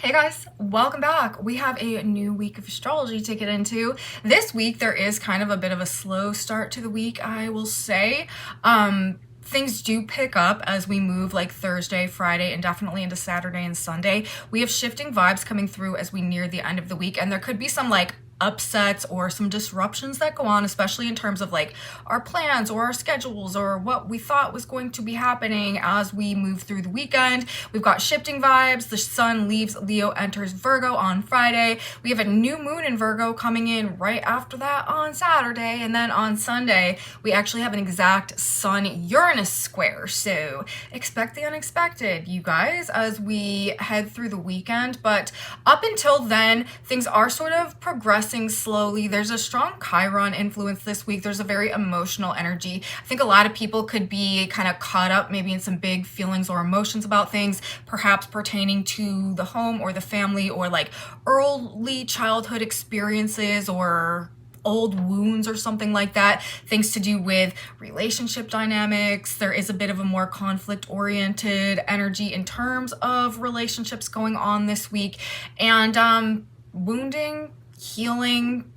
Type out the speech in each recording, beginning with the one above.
Hey guys, welcome back. We have a new week of astrology to get into. This week there is kind of a bit of a slow start to the week, I will say. Things do pick up as we move like Thursday, Friday, and definitely into Saturday and Sunday. We have shifting vibes coming through as we near the end of the week, and there could be some like upsets or some disruptions that go on, especially in terms of like our plans or our schedules or what we thought was going to be happening as we move through the weekend. We've got shifting vibes. The sun leaves Leo, enters Virgo on Friday. We have a new moon in Virgo coming in right after that on Saturday, and then on Sunday we actually have an exact Sun-Uranus square. So expect the unexpected, you guys, as we head through the weekend. But up until then, things are sort of progressing slowly. There's a strong Chiron influence this week. There's a very emotional energy. I think a lot of people could be kind of caught up maybe in some big feelings or emotions about things, perhaps pertaining to the home or the family or like early childhood experiences or old wounds or something like that, things to do with relationship dynamics. There is a bit of a more conflict-oriented energy in terms of relationships going on this week, and wounding, healing,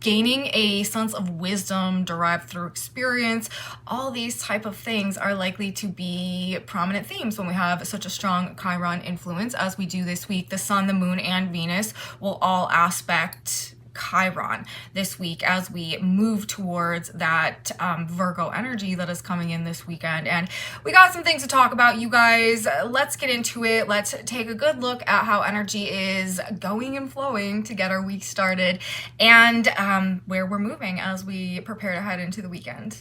gaining a sense of wisdom derived through experience. All these type of things are likely to be prominent themes when we have such a strong Chiron influence as we do this week. The sun, the moon, and Venus will all aspect Chiron this week as we move towards that Virgo energy that is coming in this weekend. And we got some things to talk about, you guys. Let's get into it. Let's take a good look at how energy is going and flowing to get our week started, and where we're moving as we prepare to head into the weekend.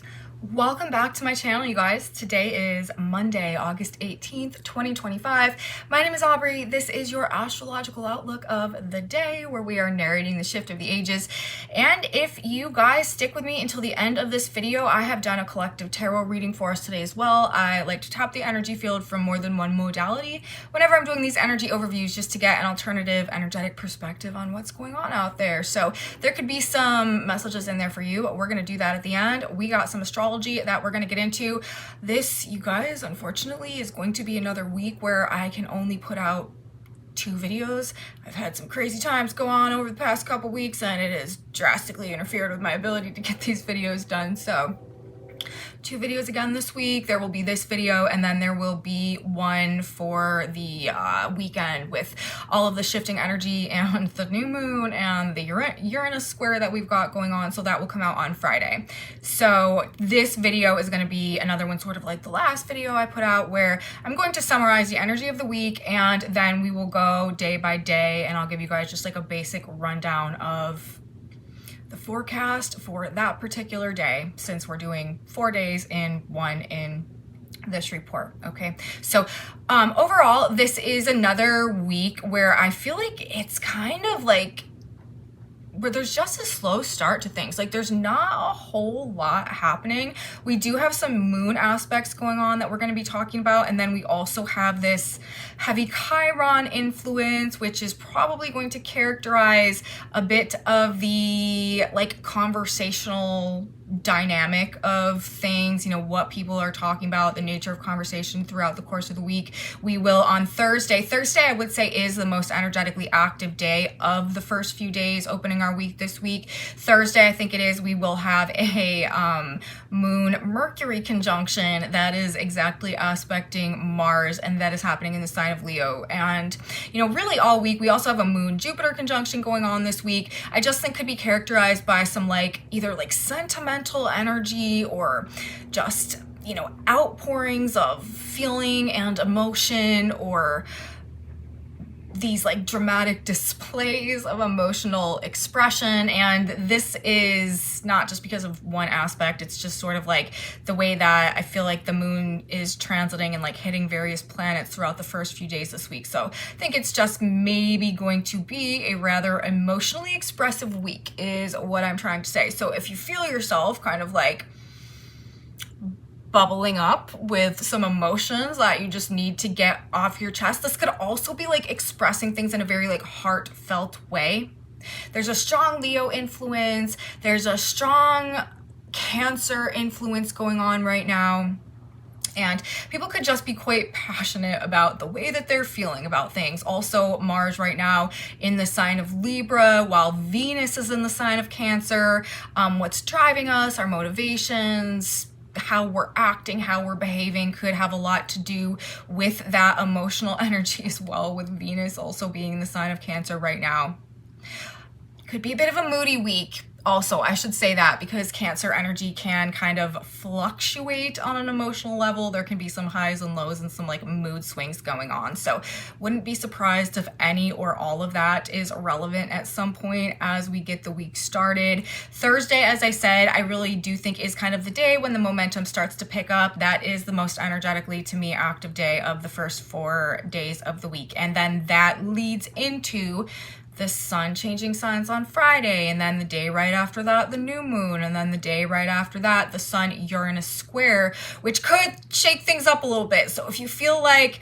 Welcome back to my channel, you guys. Today is Monday, August 18th, 2025. My name is Aubrey. This is your astrological outlook of the day, where we are narrating the shift of the ages. And if you guys stick with me until the end of this video, I have done a collective tarot reading for us today as well. I like to tap the energy field from more than one modality whenever I'm doing these energy overviews, just to get an alternative energetic perspective on what's going on out there. So there could be some messages in there for you. We're going to do that at the end. We got some astrology that we're going to get into. This, you guys, unfortunately is going to be another week where I can only put out 2 videos. I've had some crazy times go on over the past couple weeks, and it has drastically interfered with my ability to get these videos done. So 2 videos again this week. There will be this video, and then there will be one for the weekend with all of the shifting energy and the new moon and the Uranus square that we've got going on. So that will come out on Friday. So this video is going to be another one, sort of like the last video I put out, where I'm going to summarize the energy of the week, and then we will go day by day, and I'll give you guys just like a basic rundown of the forecast for that particular day, since we're doing 4 days in one in this report. Okay, so overall, this is another week where I feel like it's kind of like where there's just a slow start to things. Like, there's not a whole lot happening. We do have some moon aspects going on that we're going to be talking about, and then we also have this heavy Chiron influence, which is probably going to characterize a bit of the like conversational dynamic of things, you know, what people are talking about, the nature of conversation throughout the course of the week. We will on Thursday, I would say, is the most energetically active day of the first few days opening our week this week. Thursday, I think it is, we will have a moon Mercury conjunction that is exactly aspecting Mars, and that is happening in the sign of Leo. And, you know, really all week we also have a moon Jupiter conjunction going on this week. I just think could be characterized by some like either like sentimental energy or just, you know, outpourings of feeling and emotion, or these like dramatic displays of emotional expression. And this is not just because of one aspect, it's just sort of like the way that I feel like the moon is transiting and like hitting various planets throughout the first few days this week. So I think it's just maybe going to be a rather emotionally expressive week is what I'm trying to say. So if you feel yourself kind of like bubbling up with some emotions that you just need to get off your chest, this could also be like expressing things in a very like heartfelt way. There's a strong Leo influence. There's a strong Cancer influence going on right now. And people could just be quite passionate about the way that they're feeling about things. Also, Mars right now in the sign of Libra, while Venus is in the sign of Cancer. What's driving us, our motivations, how we're acting, how we're behaving could have a lot to do with that emotional energy as well, with Venus also being in the sign of Cancer right now. Could be a bit of a moody week. Also, I should say that because Cancer energy can kind of fluctuate on an emotional level. There can be some highs and lows and some like mood swings going on. So wouldn't be surprised if any or all of that is relevant at some point as we get the week started. Thursday, as I said, I really do think is kind of the day when the momentum starts to pick up. That is the most energetically, to me, active day of the first 4 days of the week. And then that leads into the sun changing signs on Friday, and then the day right after that, the new moon, and then the day right after that, the Sun-Uranus square, which could shake things up a little bit. So if you feel like,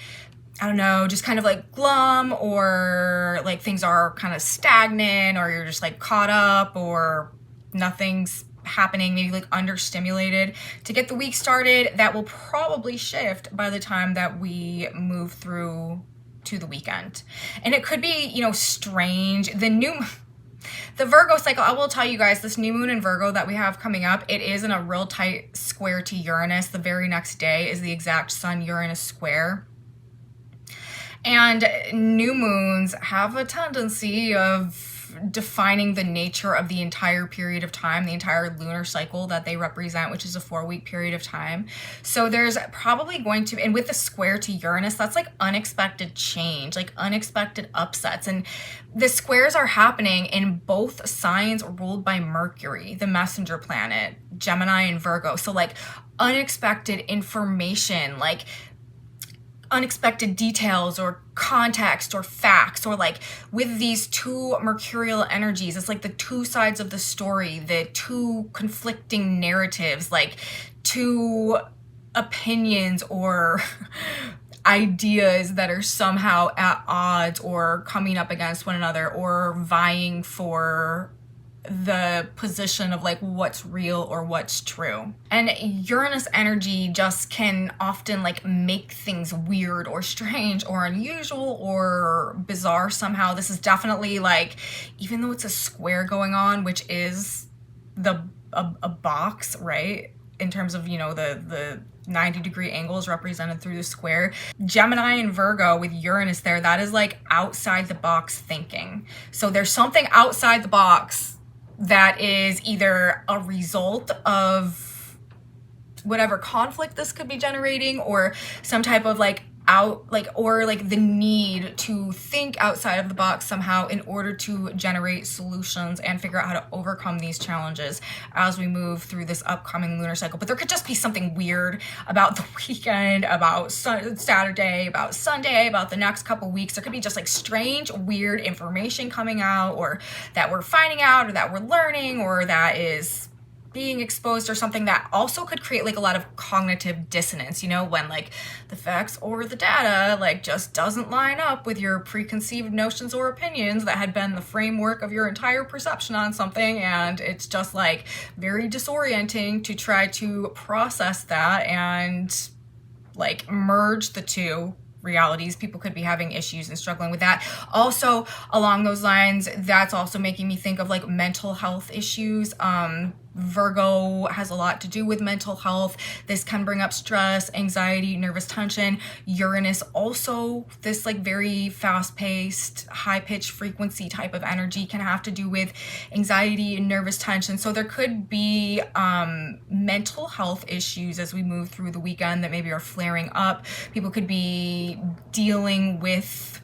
I don't know, just kind of like glum, or like things are kind of stagnant, or you're just like caught up, or nothing's happening, maybe like understimulated to get the week started, that will probably shift by the time that we move through to the weekend. And it could be, you know, strange. The Virgo cycle, I will tell you guys, this new moon in Virgo that we have coming up, it is in a real tight square to Uranus. The very next day is the exact Sun-Uranus square. And new moons have a tendency of defining the nature of the entire period of time, the entire lunar cycle that they represent, which is a 4-week period of time. So there's probably going to, and with the square to Uranus, that's like unexpected change, like unexpected upsets. And the squares are happening in both signs ruled by Mercury, the messenger planet, Gemini and Virgo. So like unexpected information, like unexpected details or context or facts, or like with these two mercurial energies, it's like the two sides of the story, the two conflicting narratives, like two opinions or ideas that are somehow at odds or coming up against one another or vying for the position of like what's real or what's true. And Uranus energy just can often like make things weird or strange or unusual or bizarre somehow. This is definitely like, even though it's a square going on, which is a box, right? In terms of, you know, the 90-degree angles represented through the square. Gemini and Virgo with Uranus there, that is like outside the box thinking. So there's something outside the box that is either a result of whatever conflict this could be generating, or some type of like or like the need to think outside of the box somehow in order to generate solutions and figure out how to overcome these challenges as we move through this upcoming lunar cycle. But there could just be something weird about the weekend, about Saturday, about Sunday, about the next couple weeks. There could be just like strange, weird information coming out, or that we're finding out, or that we're learning, or that is being exposed, or something that also could create like a lot of cognitive dissonance, you know, when like the facts or the data like just doesn't line up with your preconceived notions or opinions that had been the framework of your entire perception on something. And it's just like very disorienting to try to process that and like merge the two realities. People could be having issues and struggling with that. Also, along those lines, that's also making me think of like mental health issues. Virgo has a lot to do with mental health. This can bring up stress, anxiety, nervous tension. Uranus also, this like very fast-paced, high-pitched frequency type of energy can have to do with anxiety and nervous tension. So there could be mental health issues as we move through the weekend that maybe are flaring up. People could be dealing with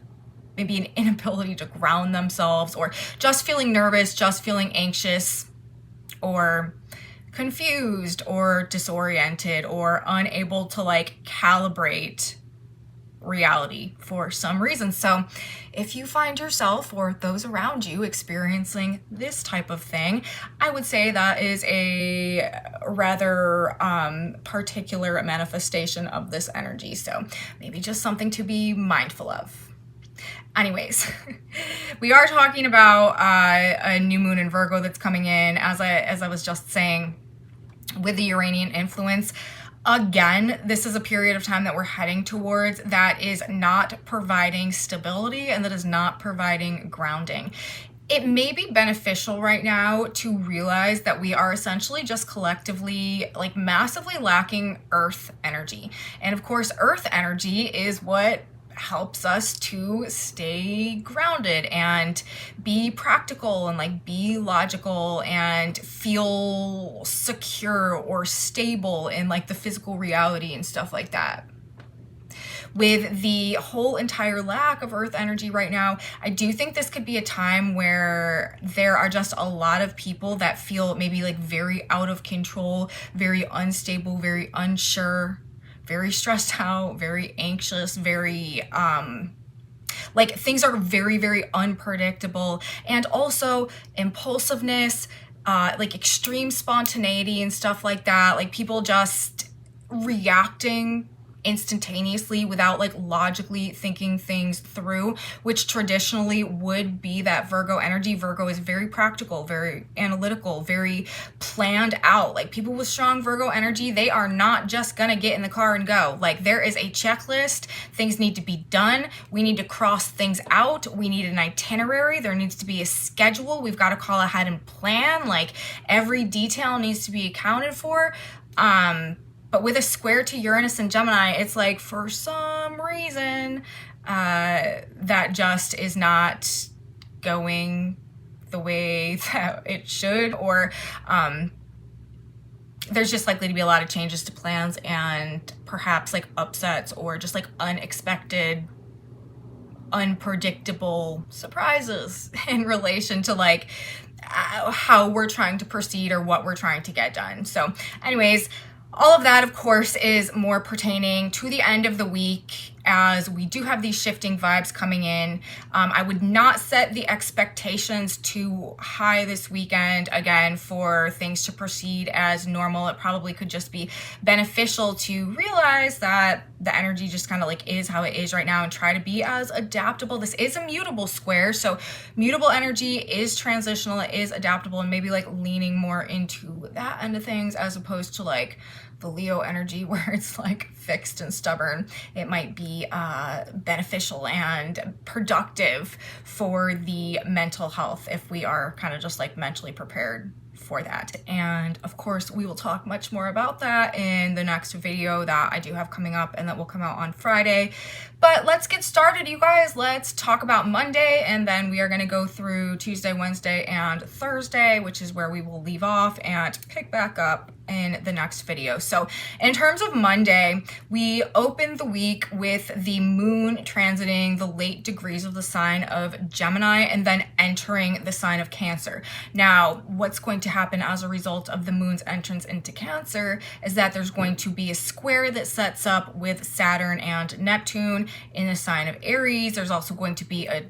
maybe an inability to ground themselves, or just feeling nervous, just feeling anxious, or confused, or disoriented, or unable to like calibrate reality for some reason. So if you find yourself or those around you experiencing this type of thing, I would say that is a rather particular manifestation of this energy. So maybe just something to be mindful of. Anyways, we are talking about a new moon in Virgo that's coming in, as I was just saying, with the Uranian influence. Again, this is a period of time that we're heading towards that is not providing stability and that is not providing grounding. It may be beneficial right now to realize that we are essentially just collectively, like, massively lacking earth energy. And of course, earth energy is what helps us to stay grounded and be practical and like be logical and feel secure or stable in like the physical reality and stuff like that. With the whole entire lack of earth energy right now, I do think this could be a time where there are just a lot of people that feel maybe like very out of control, very unstable, very unsure, very stressed out, very anxious, very like things are very, very unpredictable, and also impulsiveness, like extreme spontaneity and stuff like that, like people just reacting instantaneously without like logically thinking things through, which traditionally would be that Virgo energy. Virgo is very practical, very analytical, very planned out. Like people with strong Virgo energy, they are not just gonna get in the car and go. Like there is a checklist, things need to be done, we need to cross things out, we need an itinerary, there needs to be a schedule, we've got to call ahead and plan, like every detail needs to be accounted for. But with a square to Uranus and Gemini, it's like for some reason that just is not going the way that it should, or there's just likely to be a lot of changes to plans and perhaps like upsets or just like unexpected, unpredictable surprises in relation to like how we're trying to proceed or what we're trying to get done. So anyways, all of that, of course, is more pertaining to the end of the week, as we do have these shifting vibes coming in. I would not set the expectations too high this weekend, again, for things to proceed as normal. It probably could just be beneficial to realize that the energy just kind of like is how it is right now and try to be as adaptable. This is a mutable square, so mutable energy is transitional, it is adaptable, and maybe like leaning more into that end of things as opposed to like the Leo energy where it's like fixed and stubborn. It might be beneficial and productive for the mental health if we are kind of just like mentally prepared for that. And of course, we will talk much more about that in the next video that I do have coming up and that will come out on Friday. But let's get started, you guys. Let's talk about Monday, and then we are going to go through Tuesday, Wednesday, and Thursday, which is where we will leave off and pick back up in the next video. So in terms of Monday, we opened the week with the moon transiting the late degrees of the sign of Gemini and then entering the sign of Cancer. Now, what's going to happen as a result of the moon's entrance into Cancer is that there's going to be a square that sets up with Saturn and Neptune in the sign of Aries. There's also going to be a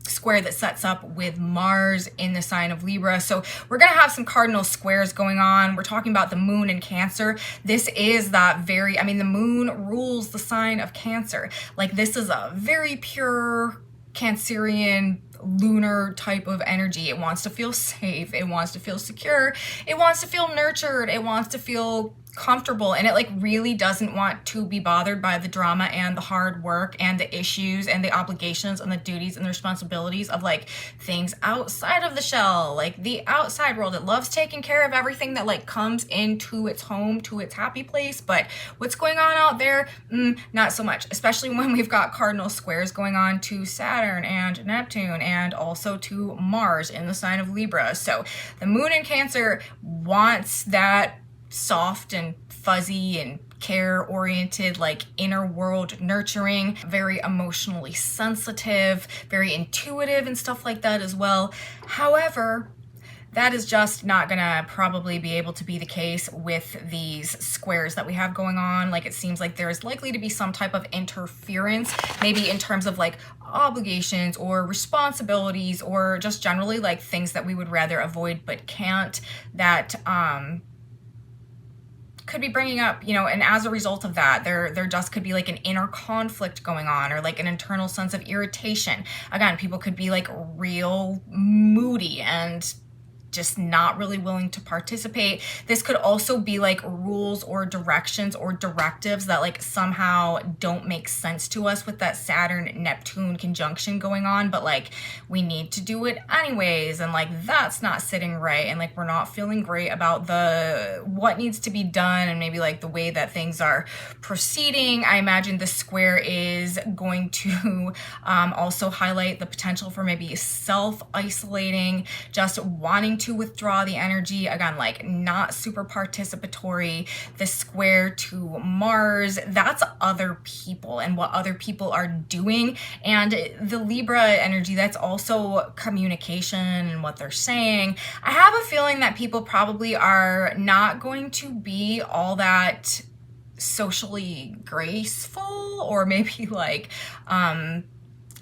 square that sets up with Mars in the sign of Libra. So we're going to have some cardinal squares going on. We're talking about the moon in Cancer. This is that very, I mean, the moon rules the sign of Cancer. Like this is a very pure Cancerian lunar type of energy. It wants to feel safe. It wants to feel secure. It wants to feel nurtured. It wants to feel comfortable, and it like really doesn't want to be bothered by the drama and the hard work and the issues and the obligations and the duties and the responsibilities of like things outside of the shell, like the outside world. It loves taking care of everything that like comes into its home, to its happy place, but what's going on out there, not so much, especially when we've got cardinal squares going on to Saturn and Neptune and also to Mars in the sign of Libra. So the moon in Cancer wants that soft and fuzzy and care-oriented, like inner world nurturing, very emotionally sensitive, very intuitive and stuff like that as well. However, that is just not gonna probably be able to be the case with these squares that we have going on. Like it seems like there's likely to be some type of interference, maybe in terms of like obligations or responsibilities or just generally like things that we would rather avoid but can't, that could be bringing up, you know, and as a result of that, there just could be like an inner conflict going on or like an internal sense of irritation. Again, people could be like real moody and just not really willing to participate. This could also be like rules or directions or directives that like somehow don't make sense to us with that Saturn-Neptune conjunction going on, but like we need to do it anyways, and like that's not sitting right, and like we're not feeling great about what needs to be done and maybe like the way that things are proceeding. I imagine the square is going to also highlight the potential for maybe self-isolating, just wanting to withdraw the energy, again, like not super participatory. The square to Mars, that's other people and what other people are doing. And the Libra energy, that's also communication and what they're saying. I have a feeling that people probably are not going to be all that socially graceful, or maybe like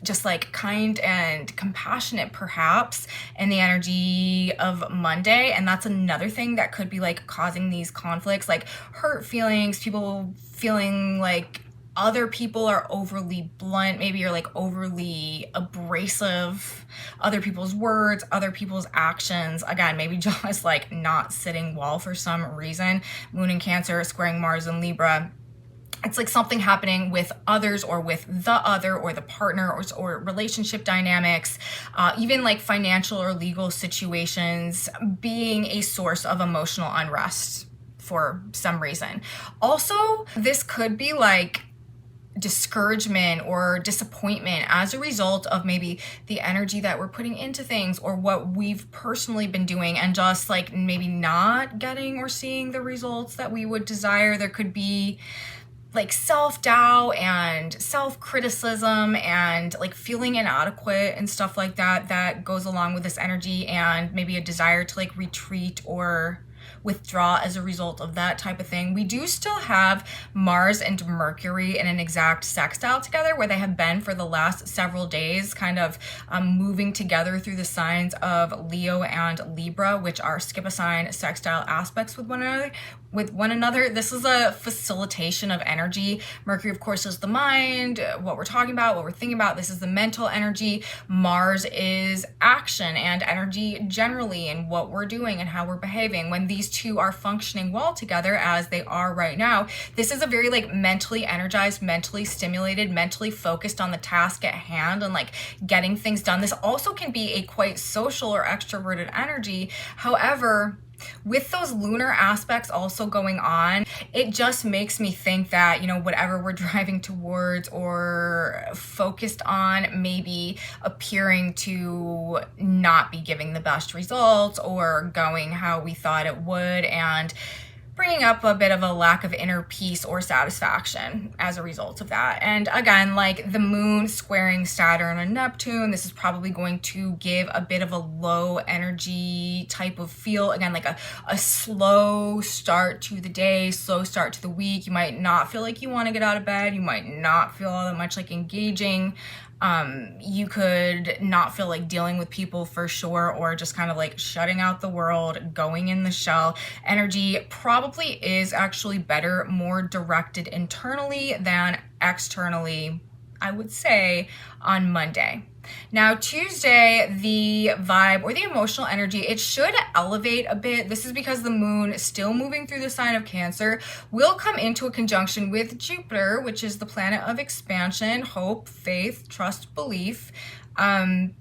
just like kind and compassionate perhaps in the energy of Monday. And that's another thing that could be like causing these conflicts, like hurt feelings, people feeling like other people are overly blunt, maybe you're like overly abrasive, other people's words, other people's actions, again, maybe just like not sitting well for some reason. Moon in Cancer squaring Mars in Libra. It's like something happening with others or with the other or the partner or relationship dynamics, even like financial or legal situations being a source of emotional unrest for some reason. Also, this could be like discouragement or disappointment as a result of maybe the energy that we're putting into things or what we've personally been doing, and just like maybe not getting or seeing the results that we would desire. There could be like self-doubt and self-criticism and like feeling inadequate and stuff like that goes along with this energy, and maybe a desire to like retreat or withdraw as a result of that type of thing. We do still have Mars and Mercury in an exact sextile together, where they have been for the last several days, kind of moving together through the signs of Leo and Libra, which are skip a sign sextile aspects with one another. This is a facilitation of energy. Mercury, of course, is the mind, what we're talking about, what we're thinking about. This is the mental energy. Mars is action and energy generally, and what we're doing and how we're behaving. When these two are functioning well together, as they are right now, this is a very like mentally energized, mentally stimulated, mentally focused on the task at hand and like getting things done. This also can be a quite social or extroverted energy. However, with those lunar aspects also going on, it just makes me think that, you know, whatever we're driving towards or focused on maybe appearing to not be giving the best results or going how we thought it would, and bringing up a bit of a lack of inner peace or satisfaction as a result of that. And again, like the moon squaring Saturn and Neptune, this is probably going to give a bit of a low energy type of feel. Again, like a slow start to the day, slow start to the week. You might not feel like you want to get out of bed. You might not feel all that much like engaging. You could not feel like dealing with people for sure, or just kind of like shutting out the world, going in the shell. Energy probably is actually better, more directed internally than externally, I would say, on Monday. Now, Tuesday, the vibe or the emotional energy, it should elevate a bit. This is because the moon, still moving through the sign of Cancer, will come into a conjunction with Jupiter, which is the planet of expansion, hope, faith, trust, belief. On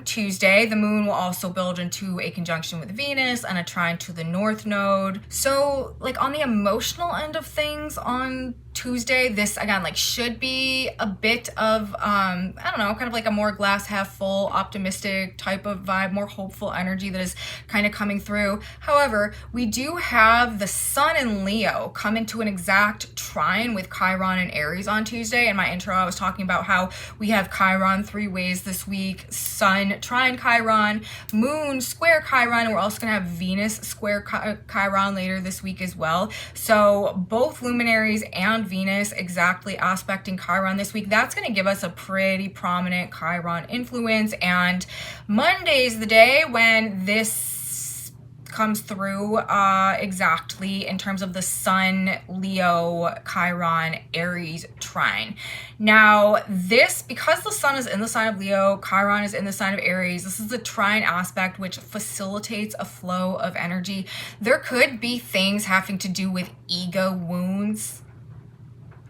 Tuesday, the moon will also build into a conjunction with Venus and a trine to the North Node. So, like on the emotional end of things on Tuesday, this again like should be a bit of I don't know, kind of like a more glass half full, optimistic type of vibe, more hopeful energy that is kind of coming through. However, we do have the Sun in Leo come into an exact trine with Chiron and Aries on Tuesday. In my intro, I was talking about how we have Chiron 3 ways this week: Sun trine Chiron, Moon square Chiron, and we're also gonna have Venus square Chiron later this week as well. So both luminaries and Venus exactly aspecting Chiron this week. That's going to give us a pretty prominent Chiron influence, and Monday's the day when this comes through exactly in terms of the Sun, Leo, Chiron, Aries trine. Now this, because the Sun is in the sign of Leo, Chiron is in the sign of Aries, this is a trine aspect which facilitates a flow of energy. There could be things having to do with ego wounds,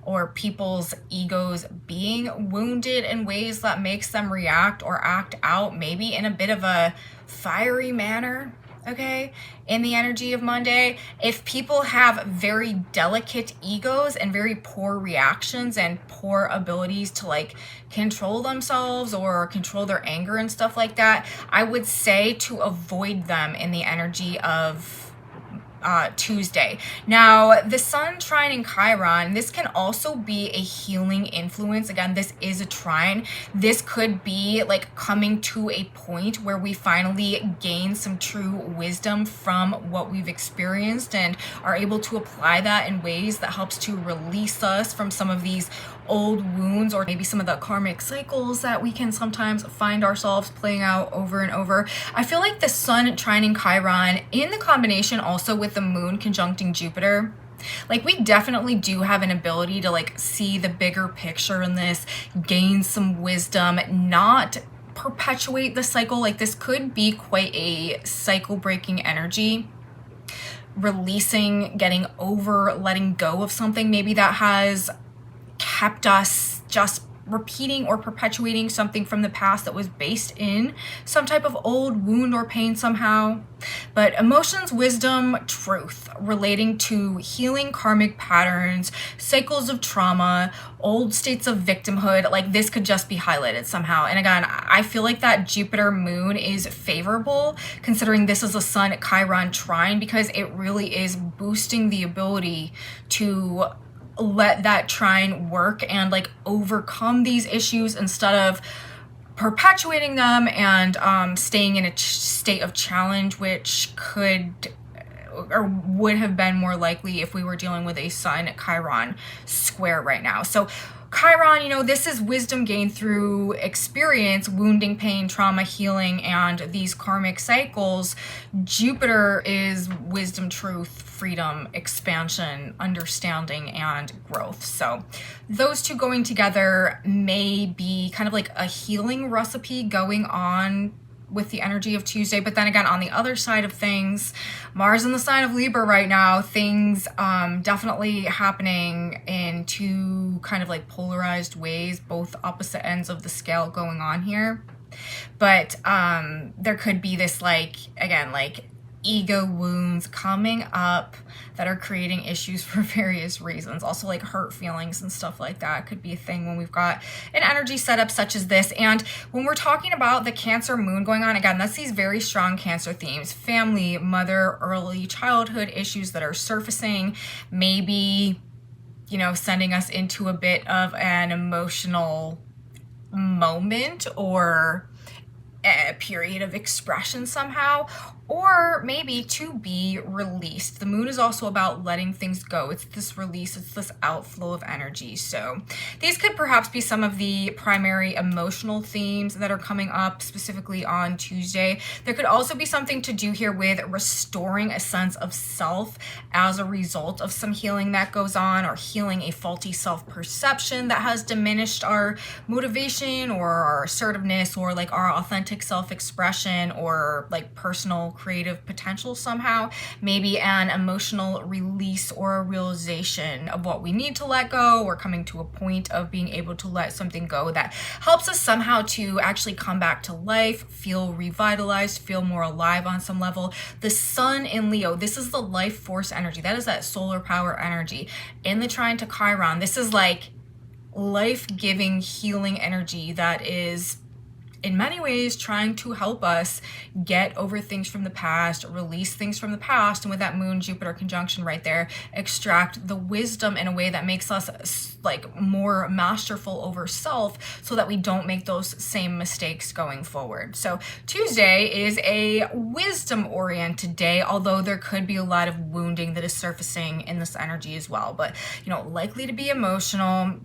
or people's egos being wounded in ways that makes them react or act out maybe in a bit of a fiery manner, okay, in the energy of Monday. If people have very delicate egos and very poor reactions and poor abilities to like control themselves or control their anger and stuff like that, I would say to avoid them in the energy of Tuesday. Now, the Sun trining Chiron, this can also be a healing influence. Again, this is a trine. This could be like coming to a point where we finally gain some true wisdom from what we've experienced and are able to apply that in ways that helps to release us from some of these old wounds, or maybe some of the karmic cycles that we can sometimes find ourselves playing out over and over. I feel like the Sun trining Chiron in the combination also with the Moon conjuncting Jupiter, like we definitely do have an ability to like see the bigger picture in this, gain some wisdom, not perpetuate the cycle. Like this could be quite a cycle breaking energy, releasing, getting over, letting go of something maybe that has kept us just repeating or perpetuating something from the past that was based in some type of old wound or pain somehow. But emotions, wisdom, truth relating to healing karmic patterns, cycles of trauma, old states of victimhood, like this could just be highlighted somehow. And again, I feel like that Jupiter moon is favorable considering this is a Sun Chiron trine, because it really is boosting the ability to let that trine work and like overcome these issues instead of perpetuating them and staying in a state of challenge, which could or would have been more likely if we were dealing with a Sun Chiron square right now. So Chiron, you know, this is wisdom gained through experience, wounding, pain, trauma, healing, and these karmic cycles. Jupiter is wisdom, truth, freedom, expansion, understanding, and growth. So those two going together may be kind of like a healing recipe going on with the energy of Tuesday. But then again, on the other side of things, Mars in the sign of Libra right now, things definitely happening in two kind of like polarized ways, both opposite ends of the scale going on here. But there could be this like, again, like ego wounds coming up that are creating issues for various reasons. Also like hurt feelings and stuff like that could be a thing when we've got an energy setup such as this. And when we're talking about the Cancer moon going on, again, that's these very strong Cancer themes: family, mother, early childhood issues that are surfacing, maybe, you know, sending us into a bit of an emotional moment or a period of expression somehow, or maybe to be released. The moon is also about letting things go. It's this release, it's this outflow of energy. So these could perhaps be some of the primary emotional themes that are coming up specifically on Tuesday. There could also be something to do here with restoring a sense of self as a result of some healing that goes on, or healing a faulty self-perception that has diminished our motivation or our assertiveness or like our authentic self-expression or like personal creative potential somehow. Maybe an emotional release or a realization of what we need to let go, or coming to a point of being able to let something go that helps us somehow to actually come back to life, feel revitalized, feel more alive on some level. The Sun in Leo, this is the life force energy. That is that solar power energy. In the trine to Chiron, this is like life-giving, healing energy that is in many ways trying to help us get over things from the past, release things from the past, and with that moon Jupiter conjunction right there, extract the wisdom in a way that makes us like more masterful over self, so that we don't make those same mistakes going forward. So Tuesday is a wisdom oriented day, although there could be a lot of wounding that is surfacing in this energy as well. But, you know, likely to be emotional,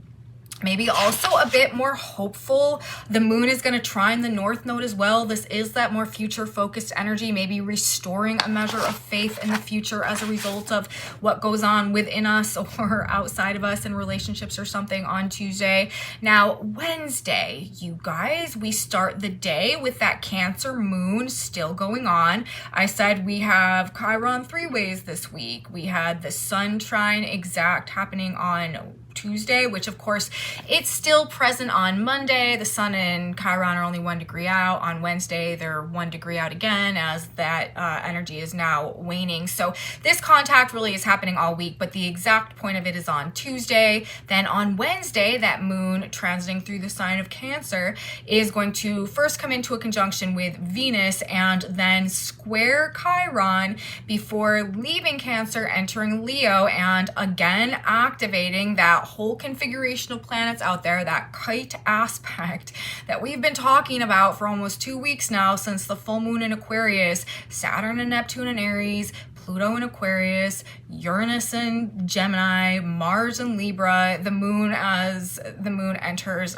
Maybe also a bit more hopeful. The moon is going to trine the north node as well. This is that more future focused energy, maybe restoring a measure of faith in the future as a result of what goes on within us or outside of us in relationships or something on Tuesday. Now, Wednesday, you guys, we start the day with that Cancer moon still going on. I said we have Chiron 3 ways this week. We had the Sun trine exact happening on Tuesday, which of course it's still present on Monday. The Sun and Chiron are only 1 degree out. On Wednesday, they're 1 degree out again as that energy is now waning. So this contact really is happening all week, but the exact point of it is on Tuesday. Then on Wednesday, that moon transiting through the sign of Cancer is going to first come into a conjunction with Venus and then square Chiron before leaving Cancer, entering Leo, and again activating that whole configuration of planets out there, that kite aspect that we've been talking about for almost 2 weeks now since the full moon in Aquarius, Saturn and Neptune in Aries, Pluto in Aquarius, Uranus in Gemini, Mars in Libra. The moon, as the moon enters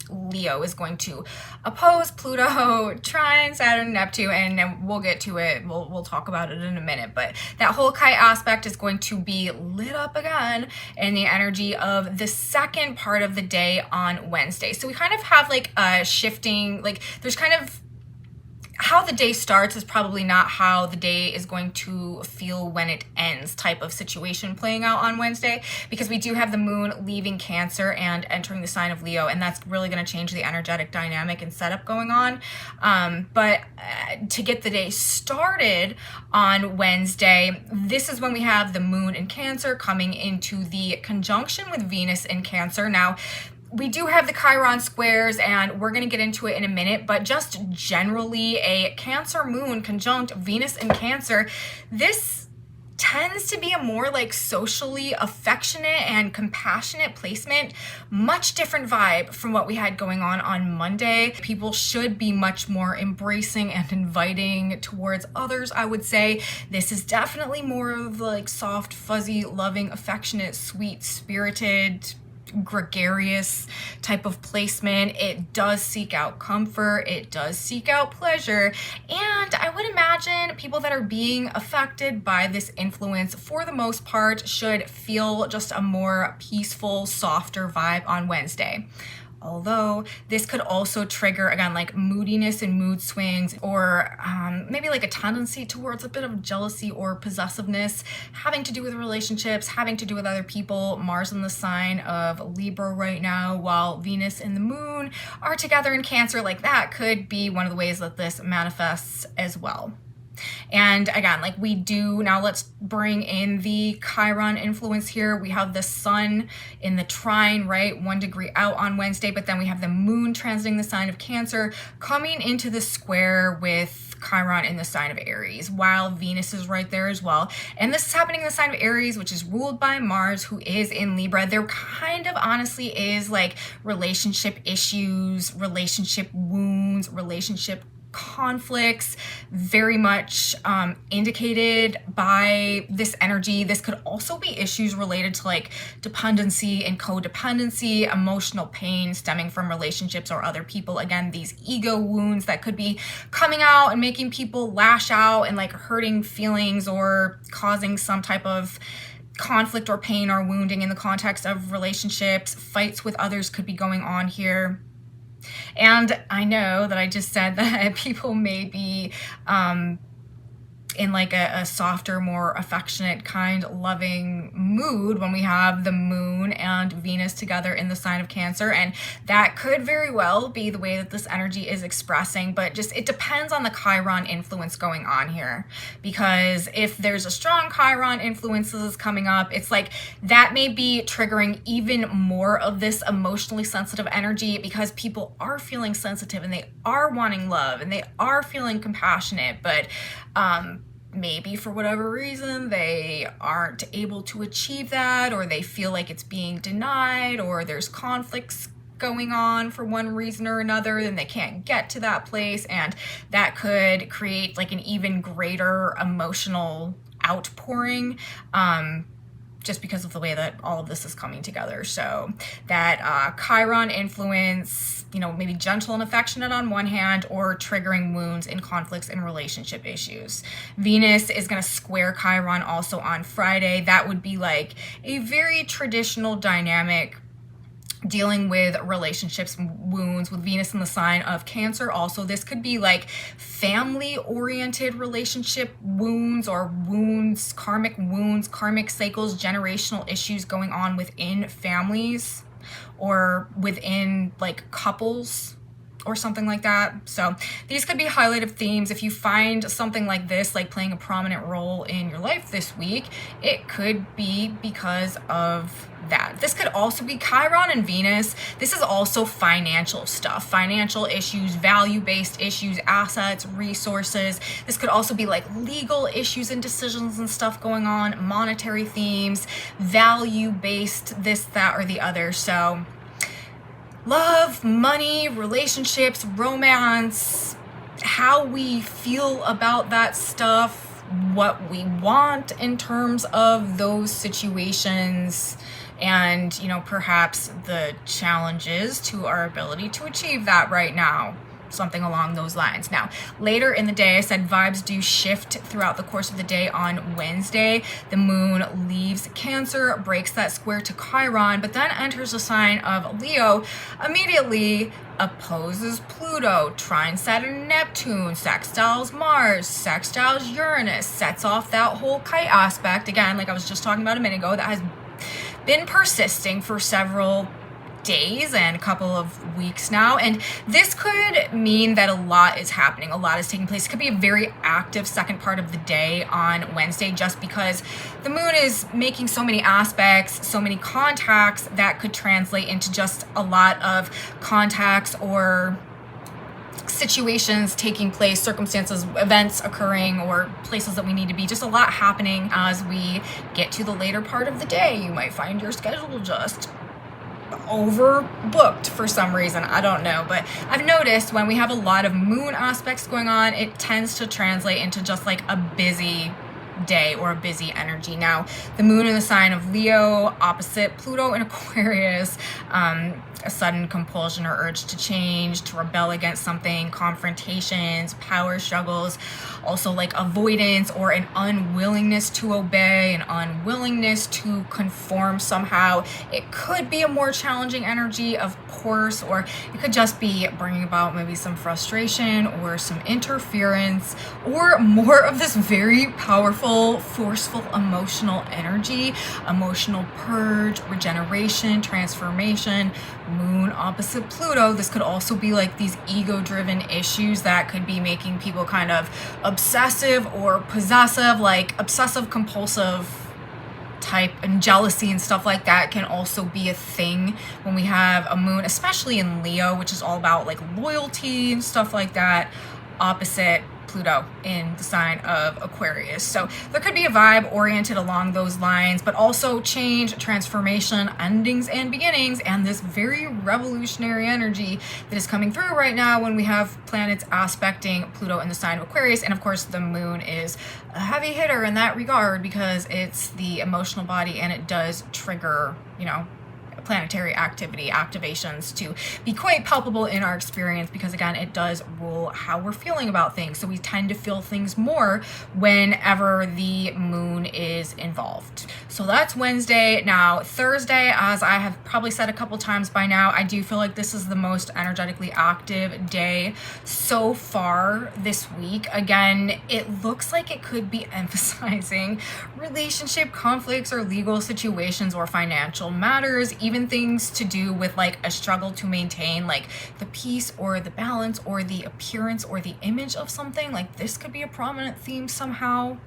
Leo, is going to oppose Pluto, trine Saturn, Neptune, and then we'll get to it. We'll talk about it in a minute. But that whole kite aspect is going to be lit up again in the energy of the second part of the day on Wednesday. So we kind of have like a shifting, like there's kind of how the day starts is probably not how the day is going to feel when it ends type of situation playing out on Wednesday, because we do have the moon leaving Cancer and entering the sign of Leo, and that's really going to change the energetic dynamic and setup going on. But to get the day started on Wednesday, this is when we have the moon in Cancer coming into the conjunction with Venus in Cancer. Now, we do have the Chiron squares, and we're going to get into it in a minute, but just generally a Cancer moon conjunct Venus in Cancer, this tends to be a more like socially affectionate and compassionate placement, much different vibe from what we had going on Monday. People should be much more embracing and inviting towards others, I would say. This is definitely more of like soft, fuzzy, loving, affectionate, sweet, spirited, gregarious type of placement. It does seek out comfort, it does seek out pleasure, and I would imagine people that are being affected by this influence for the most part should feel just a more peaceful, softer vibe on Wednesday. Although this could also trigger, again, like moodiness and mood swings, or maybe like a tendency towards a bit of jealousy or possessiveness, having to do with relationships, having to do with other people. Mars in the sign of Libra right now, while Venus and the moon are together in Cancer. Like that could be one of the ways that this manifests as well. And again, like we do now, let's bring in the Chiron influence here. We have the Sun in the trine, right, 1 degree out on Wednesday, but then we have the moon transiting the sign of Cancer, coming into the square with Chiron in the sign of Aries, while Venus is right there as well. And this is happening in the sign of Aries, which is ruled by Mars, who is in Libra. There kind of honestly is like relationship issues, relationship wounds, relationship conflicts, very much indicated by this energy. This could also be issues related to like dependency and codependency, emotional pain stemming from relationships or other people. Again, these ego wounds that could be coming out and making people lash out and like hurting feelings or causing some type of conflict or pain or wounding in the context of relationships. Fights with others could be going on here. And I know that I just said that people may be in like a softer, more affectionate, kind, loving mood when we have the moon and Venus together in the sign of Cancer. And that could very well be the way that this energy is expressing, but just it depends on the Chiron influence going on here. Because if there's a strong Chiron influences coming up, it's like that may be triggering even more of this emotionally sensitive energy, because people are feeling sensitive and they are wanting love and they are feeling compassionate, but maybe for whatever reason they aren't able to achieve that, or they feel like it's being denied, or there's conflicts going on for one reason or another, then they can't get to that place, and that could create like an even greater emotional outpouring just because of the way that all of this is coming together. So that Chiron influence, you know, maybe gentle and affectionate on one hand, or triggering wounds and conflicts and relationship issues. Venus is going to square Chiron also on Friday. That would be like a very traditional dynamic dealing with relationships, wounds, with Venus in the sign of Cancer. Also, this could be like family-oriented relationship wounds, or wounds, karmic cycles, generational issues going on within families or within like couples or something like that. So these could be highlighted themes. If you find something like this, like playing a prominent role in your life this week, it could be because of that. This could also be Chiron and Venus. This is also financial stuff, financial issues, value-based issues, assets, resources. This could also be like legal issues and decisions and stuff going on, monetary themes, value-based, this, that, or the other. So love, money, relationships, romance, how we feel about that stuff, what we want in terms of those situations, and, you know, perhaps the challenges to our ability to achieve that right now. Something along those lines. Now, later in the day, I said vibes do shift throughout the course of the day. On Wednesday, the moon leaves Cancer, breaks that square to Chiron, but then enters the sign of Leo, immediately opposes Pluto, trines Saturn, Neptune, sextiles Mars, sextiles Uranus, sets off that whole kite aspect, again, like I was just talking about a minute ago, that has been persisting for several days and a couple of weeks now. And this could mean that a lot is happening, a lot is taking place. It could be a very active second part of the day on Wednesday, just because the moon is making so many aspects, so many contacts that could translate into just a lot of contacts or situations taking place, circumstances, events occurring, or places that we need to be. Just a lot happening as we get to the later part of the day. You might find your schedule just overbooked for some reason. I don't know, but I've noticed when we have a lot of moon aspects going on, it tends to translate into just like a busy day or a busy energy. Now, the moon in the sign of Leo, opposite Pluto in Aquarius, a sudden compulsion or urge to change, to rebel against something, confrontations, power struggles, also like avoidance or an unwillingness to obey, an unwillingness to conform somehow. It could be a more challenging energy, of course, or it could just be bringing about maybe some frustration or some interference, or more of this very powerful, forceful, emotional energy, emotional purge, regeneration, transformation. Moon opposite Pluto, this could also be like these ego-driven issues that could be making people kind of obsessive or possessive, like obsessive compulsive type, and jealousy and stuff like that can also be a thing when we have a moon, especially in Leo, which is all about like loyalty and stuff like that, opposite Pluto in the sign of Aquarius. So there could be a vibe oriented along those lines, but also change, transformation, endings and beginnings, and this very revolutionary energy that is coming through right now when we have planets aspecting Pluto in the sign of Aquarius. And of course, the moon is a heavy hitter in that regard because it's the emotional body, and it does trigger, you know, planetary activity, activations to be quite palpable in our experience, because again, it does rule how we're feeling about things. So we tend to feel things more whenever the moon is involved. So that's Wednesday. Now, Thursday, as I have probably said a couple times by now, I do feel like this is the most energetically active day so far this week. Again, it looks like it could be emphasizing relationship conflicts or legal situations or financial matters, even things to do with like a struggle to maintain like the peace or the balance or the appearance or the image of something. Like this could be a prominent theme somehow.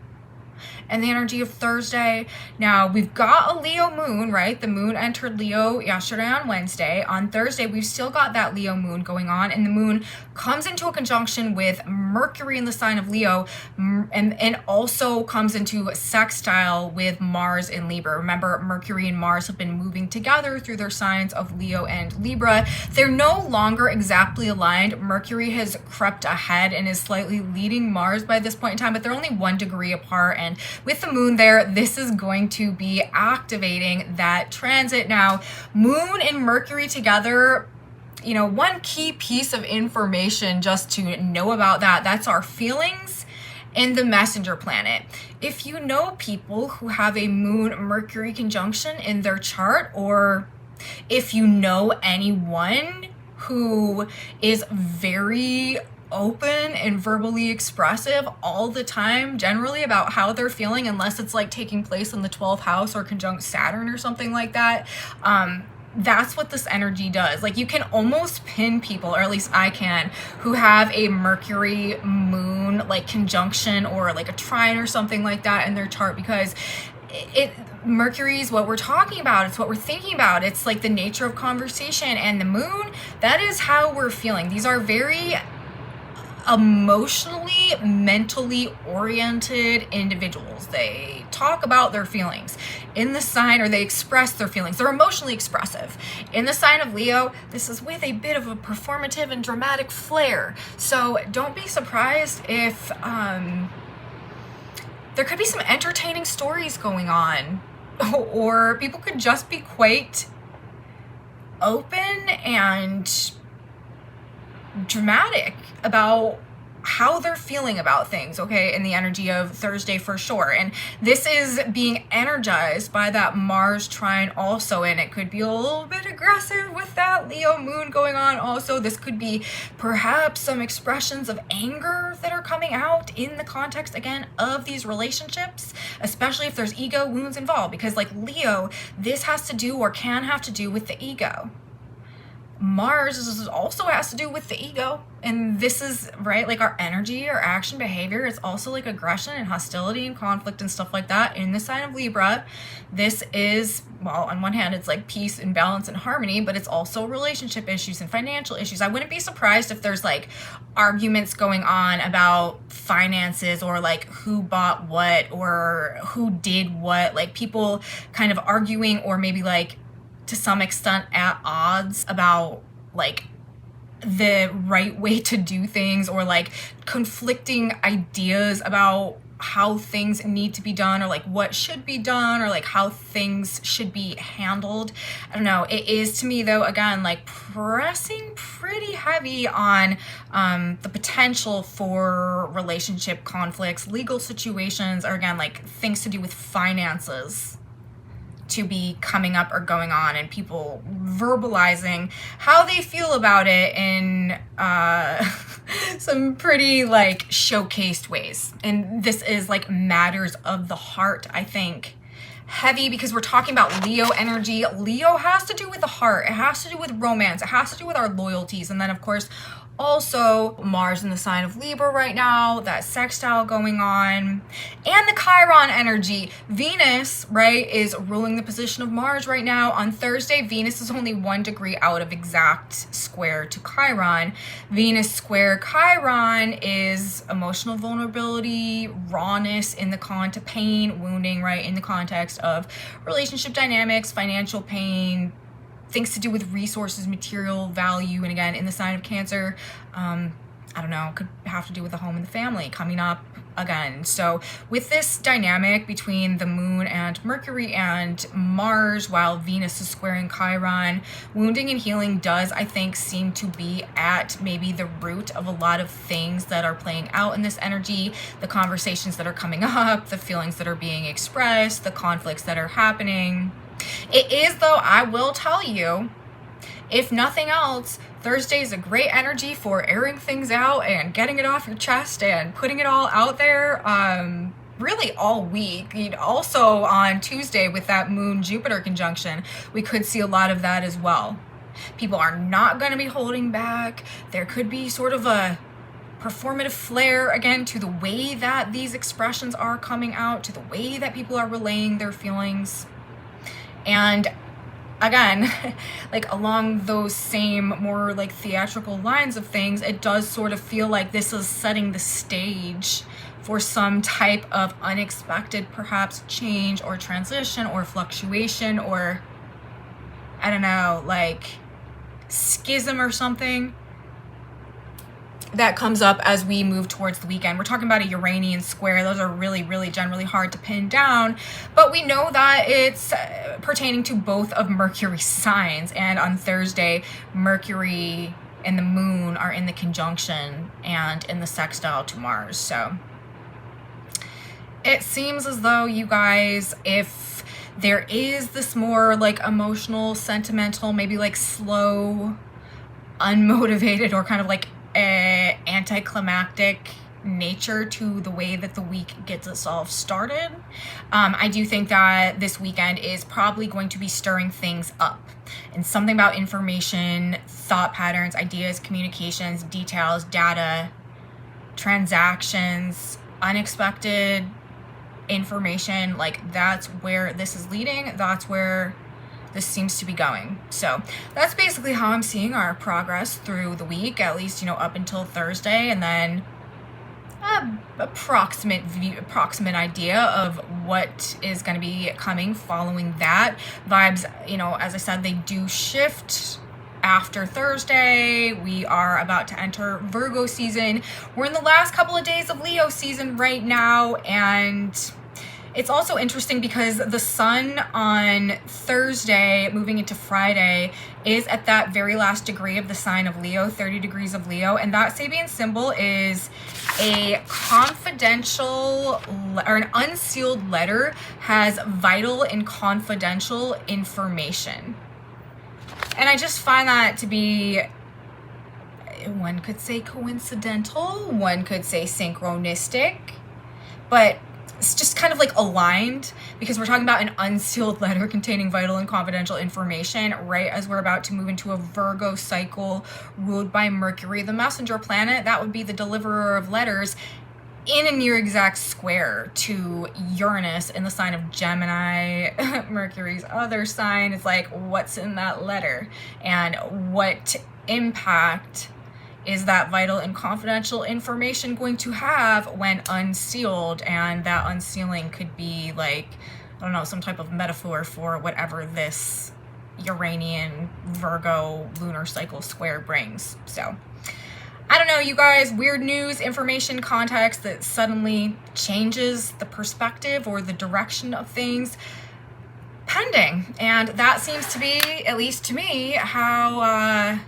And the energy of Thursday. Now, we've got a Leo moon, right? The moon entered Leo yesterday on Wednesday. On Thursday, we've still got that Leo moon going on, and the moon comes into a conjunction with Mercury in the sign of Leo, and also comes into a sextile with Mars in Libra. Remember, Mercury and Mars have been moving together through their signs of Leo and Libra. They're no longer exactly aligned. Mercury has crept ahead and is slightly leading Mars by this point in time, but they're only 1 degree apart, and And with the moon there, this is going to be activating that transit. Now, moon and Mercury together, you know, one key piece of information just to know about that's our feelings in the messenger planet. If you know people who have a moon Mercury conjunction in their chart, or if you know anyone who is very open and verbally expressive all the time, generally about how they're feeling, unless it's like taking place in the 12th house or conjunct Saturn or something like that, that's what this energy does. Like, you can almost pin people, or at least I can, who have a Mercury moon like conjunction or like a trine or something like that in their chart, because Mercury is what we're talking about. It's what we're thinking about. It's like the nature of conversation, and the moon, that is how we're feeling. These are very emotionally, mentally oriented individuals. They talk about their feelings in the sign, or they express their feelings. They're emotionally expressive. In the sign of Leo, this is with a bit of a performative and dramatic flair. So don't be surprised if there could be some entertaining stories going on, or people could just be quite open and dramatic about how they're feeling about things, okay, in the energy of Thursday for sure. And this is being energized by that Mars trine also, and it could be a little bit aggressive with that Leo moon going on also. This could be perhaps some expressions of anger that are coming out in the context, again, of these relationships, especially if there's ego wounds involved, because like Leo, this has to do, or can have to do, with the ego. Mars also has to do with the ego, and this is, right, like our energy, our action, behavior. It's also like aggression and hostility and conflict and stuff like that in the sign of Libra. This is, well, on one hand, it's like peace and balance and harmony, but it's also relationship issues and financial issues. I wouldn't be surprised if there's like arguments going on about finances, or like who bought what or who did what, like people kind of arguing, or maybe like to some extent at odds about like the right way to do things, or like conflicting ideas about how things need to be done, or like what should be done, or like how things should be handled. I don't know. It is, to me though, again, like pressing pretty heavy on the potential for relationship conflicts, legal situations, or again, like things to do with finances to be coming up or going on, and people verbalizing how they feel about it in some pretty like showcased ways. And this is like matters of the heart, I think, heavy, because we're talking about Leo energy. Leo has to do with the heart. It has to do with romance. It has to do with our loyalties. And then of course, also Mars in the sign of Libra right now, that sextile going on, and the Chiron energy. Venus, right, is ruling the position of Mars right now. On Thursday, Venus is only 1 degree out of exact square to Chiron. Venus square Chiron is emotional vulnerability, rawness in the pain, wounding, right, in the context of relationship dynamics, financial pain, things to do with resources, material value, and again, in the sign of Cancer, I don't know, could have to do with the home and the family coming up again. So with this dynamic between the moon and Mercury and Mars, while Venus is squaring Chiron, wounding and healing does, I think, seem to be at maybe the root of a lot of things that are playing out in this energy, the conversations that are coming up, the feelings that are being expressed, the conflicts that are happening. It is, though, I will tell you, if nothing else, Thursday is a great energy for airing things out and getting it off your chest and putting it all out there, really all week. Also on Tuesday with that Moon-Jupiter conjunction, we could see a lot of that as well. People are not going to be holding back. There could be sort of a performative flair, again, to the way that these expressions are coming out, to the way that people are relaying their feelings. And again, like along those same more like theatrical lines of things, it does sort of feel like this is setting the stage for some type of unexpected, perhaps, change or transition or fluctuation, or I don't know, like schism or something. that comes up as we move towards the weekend. We're talking about a Uranian square. Those are really, really generally hard to pin down, but we know that it's pertaining to both of Mercury's signs. And on Thursday, Mercury and the moon are in the conjunction and in the sextile to Mars. So it seems as though, you guys, if there is this more like emotional, sentimental, maybe like slow, unmotivated, or kind of like anticlimactic nature to the way that the week gets itself started, I do think that this weekend is probably going to be stirring things up, and something about information, thought patterns, ideas, communications, details, data, transactions, unexpected information, like that's where this is leading. That's where this seems to be going. So that's basically how I'm seeing our progress through the week, at least, you know, up until Thursday, and then approximate idea of what is going to be coming following that. Vibes, you know, as I said, they do shift after Thursday. We are about to enter Virgo season. We're in the last couple of days of Leo season right now, and it's also interesting because the sun on Thursday moving into Friday is at that very last degree of the sign of Leo, 30 degrees of Leo. And that Sabian symbol is a confidential or an unsealed letter, has vital and confidential information. And I just find that to be, one could say coincidental, one could say synchronistic, but it's just kind of like aligned, because we're talking about an unsealed letter containing vital and confidential information right as we're about to move into a Virgo cycle ruled by Mercury, the messenger planet. That would be the deliverer of letters, in a near exact square to Uranus in the sign of Gemini, Mercury's other sign. It's like, what's in that letter, and what impact is that vital and confidential information going to have when unsealed? And that unsealing could be like, I don't know, some type of metaphor for whatever this Uranian Virgo lunar cycle square brings. So I don't know, you guys, weird news, information, context that suddenly changes the perspective or the direction of things pending. And that seems to be, at least to me, how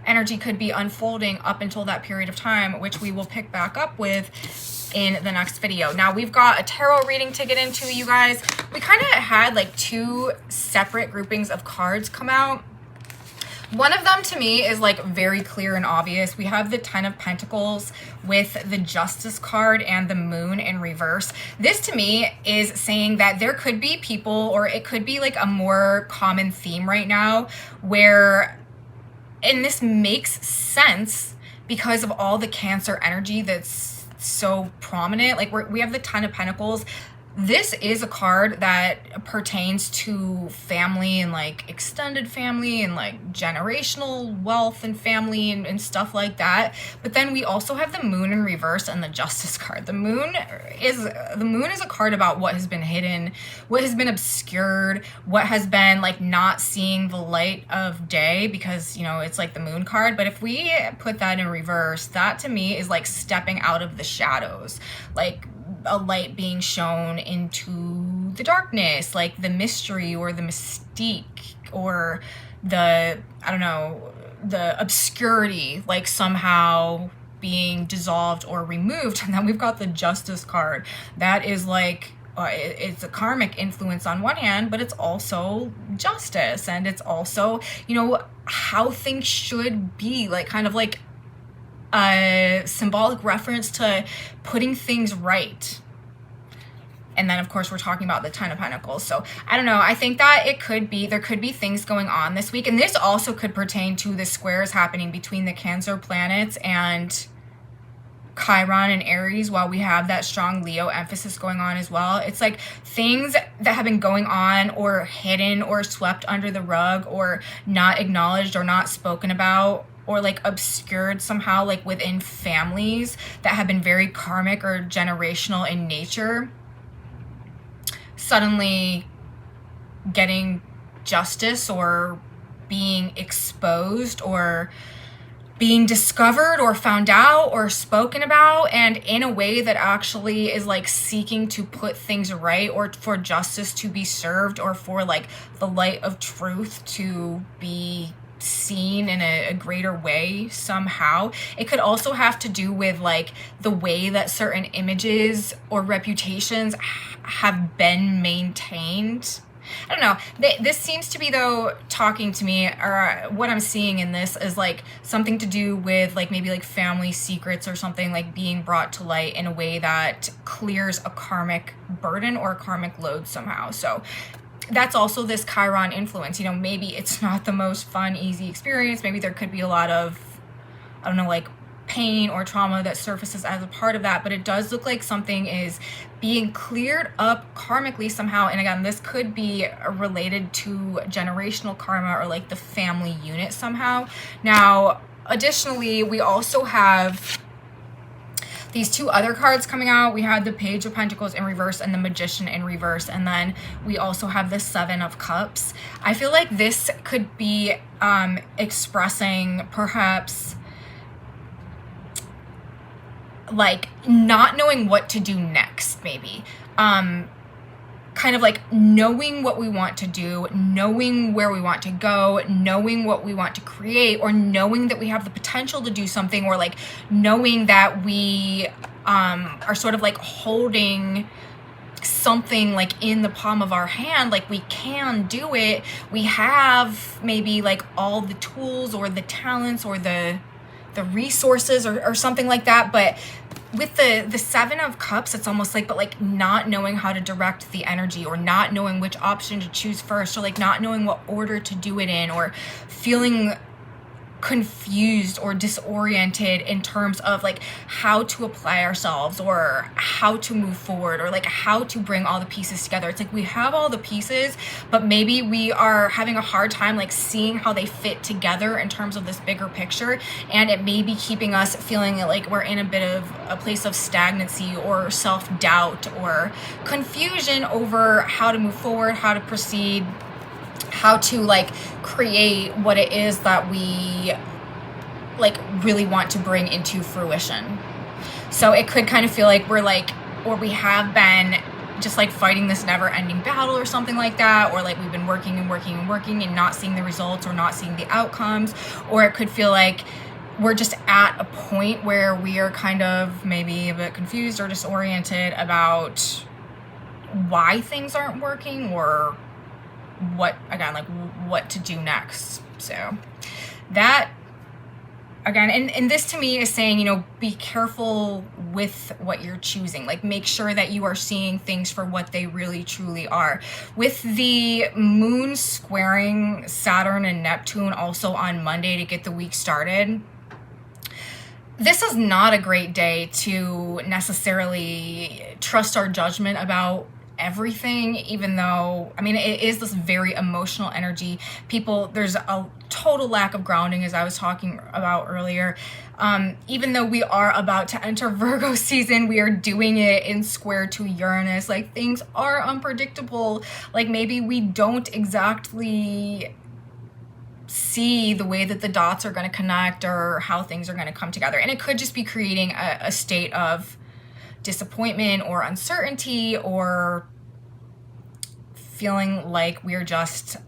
energy could be unfolding up until that period of time, which we will pick back up with in the next video. Now, we've got a tarot reading to get into, you guys. We kind of had like two separate groupings of cards come out. One of them to me is like very clear and obvious. We have the 10 of Pentacles with the Justice card and the Moon in reverse. This to me is saying that there could be people, or it could be like a more common theme right now where, and this makes sense because of all the Cancer energy that's so prominent. Like we have the 10 of Pentacles. This is a card that pertains to family and like extended family and like generational wealth and family and stuff like that. But then we also have the Moon in reverse and the Justice card. The moon is a card about what has been hidden, what has been obscured, what has been like not seeing the light of day, because, you know, it's like the Moon card. But if we put that in reverse, that to me is like stepping out of the shadows, like a light being shown into the darkness, like the mystery or the mystique or the, I don't know, the obscurity, like somehow being dissolved or removed. And then we've got the Justice card. That is like, it's a karmic influence on one hand, but it's also justice, and it's also, you know, how things should be, like kind of like a symbolic reference to putting things right. And then, of course, we're talking about the 10 of Pentacles. So I don't know. I think that there could be things going on this week. And this also could pertain to the squares happening between the Cancer planets and Chiron and Aries, while we have that strong Leo emphasis going on as well. It's like things that have been going on or hidden or swept under the rug or not acknowledged or not spoken about, or like obscured somehow, like within families that have been very karmic or generational in nature, suddenly getting justice or being exposed, or being discovered or found out or spoken about, and in a way that actually is like seeking to put things right, or for justice to be served, or for like the light of truth to be seen in a greater way somehow. It could also have to do with like the way that certain images or reputations have been maintained. I don't know. This seems to be, though, talking to me, or what I'm seeing in this is like something to do with like maybe like family secrets or something, like being brought to light in a way that clears a karmic burden or a karmic load somehow. So that's also this Chiron influence. You know, maybe it's not the most fun, easy experience. Maybe there could be a lot of, I don't know, like pain or trauma that surfaces as a part of that, but it does look like something is being cleared up karmically somehow. And again, this could be related to generational karma or like the family unit somehow. Now, additionally, we also have these two other cards coming out. We had the Page of Pentacles in reverse and the Magician in reverse, and then we also have the Seven of Cups. I feel like this could be expressing perhaps like not knowing what to do next, maybe. Kind of like knowing what we want to do, knowing where we want to go, knowing what we want to create, or knowing that we have the potential to do something, or like knowing that we are sort of like holding something like in the palm of our hand, like we can do it. We have maybe like all the tools or the talents or the resources or something like that. But with the Seven of Cups, it's almost like, but like not knowing how to direct the energy, or not knowing which option to choose first, or like not knowing what order to do it in, or feeling confused or disoriented in terms of like how to apply ourselves, or how to move forward, or like how to bring all the pieces together. It's like we have all the pieces, but maybe we are having a hard time like seeing how they fit together in terms of this bigger picture, and it may be keeping us feeling like we're in a bit of a place of stagnancy or self-doubt or confusion over how to move forward, how to proceed, how to like create what it is that we like really want to bring into fruition. So it could kind of feel like we're like, or we have been just like fighting this never-ending battle or something like that, or like we've been working and working and working and not seeing the results or not seeing the outcomes. Or it could feel like we're just at a point where we are kind of maybe a bit confused or disoriented about why things aren't working, or what, again, like what to do next. So that, again, and this to me is saying, you know, be careful with what you're choosing. Like make sure that you are seeing things for what they really truly are. With the moon squaring Saturn and Neptune also on Monday to get the week started, this is not a great day to necessarily trust our judgment about everything, even though, I mean, it is this very emotional energy. People, there's a total lack of grounding, as I was talking about earlier. Even though we are about to enter Virgo season, we are doing it in square to Uranus. Like things are unpredictable. Like maybe we don't exactly see the way that the dots are going to connect or how things are going to come together. And it could just be creating a state of disappointment or uncertainty, or feeling like we're just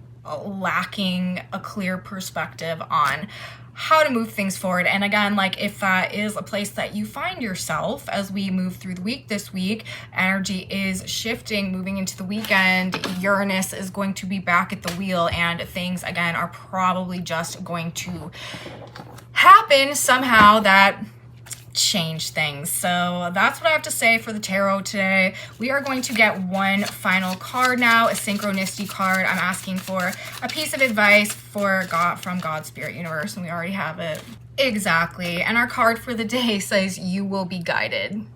lacking a clear perspective on how to move things forward. And again, like if that is a place that you find yourself as we move through the week this week, energy is shifting, moving into the weekend. Uranus is going to be back at the wheel, and things again are probably just going to happen somehow that change things. So that's what I have to say for the tarot today. We are going to get one final card now, a synchronicity card. I'm asking for a piece of advice for God, from God, Spirit, Universe, and we already have it. Exactly. And our card for the day says you will be guided.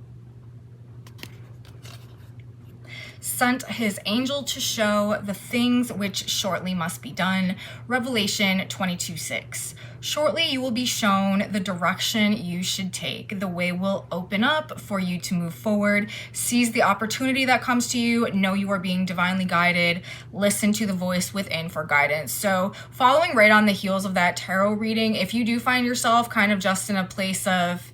sent his angel to show the things which shortly must be done. Revelation 22:6. Shortly you will be shown the direction you should take. The way will open up for you to move forward. Seize the opportunity that comes to you. Know you are being divinely guided. Listen to the voice within for guidance. So following right on the heels of that tarot reading, if you do find yourself kind of just in a place of,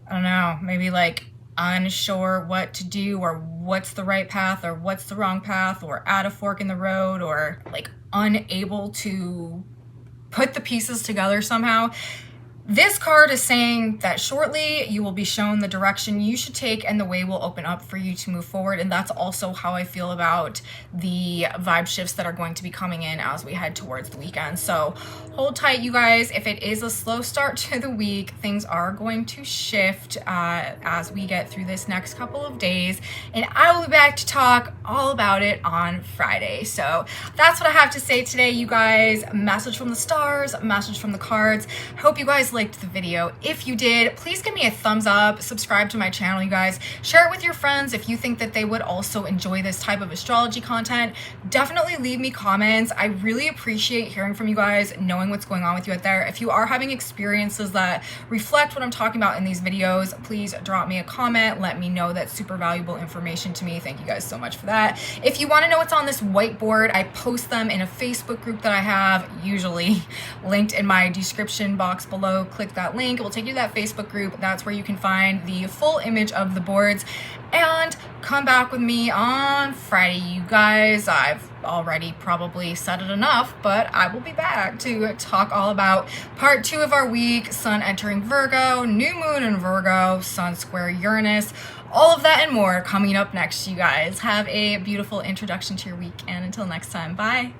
I don't know, maybe like unsure what to do or what's the right path or what's the wrong path, or at a fork in the road, or like unable to put the pieces together somehow, this card is saying that shortly you will be shown the direction you should take and the way will open up for you to move forward. And that's also how I feel about the vibe shifts that are going to be coming in as we head towards the weekend. So hold tight, you guys. If it is a slow start to the week, things are going to shift as we get through this next couple of days. And I will be back to talk all about it on Friday. So that's what I have to say today, you guys. Message from the stars, message from the cards. Hope you guys liked the video. If you did, please give me a thumbs up, subscribe to my channel, you guys. Share it with your friends if you think that they would also enjoy this type of astrology content. Definitely leave me comments. I really appreciate hearing from you guys, knowing what's going on with you out there. If you are having experiences that reflect what I'm talking about in these videos, please drop me a comment. Let me know. That's super valuable information to me. Thank you guys so much for that. If you want to know what's on this whiteboard, I post them in a Facebook group that I have, usually linked in my description box below. Click that link, it will take you to that Facebook group. That's where you can find the full image of the boards. And come back with me on Friday, you guys. I've already probably said it enough, but I will be back to talk all about part 2 of our week. Sun entering Virgo, new moon in Virgo, Sun square Uranus, all of that and more coming up next, you guys. Have a beautiful introduction to your week, and until next time, bye.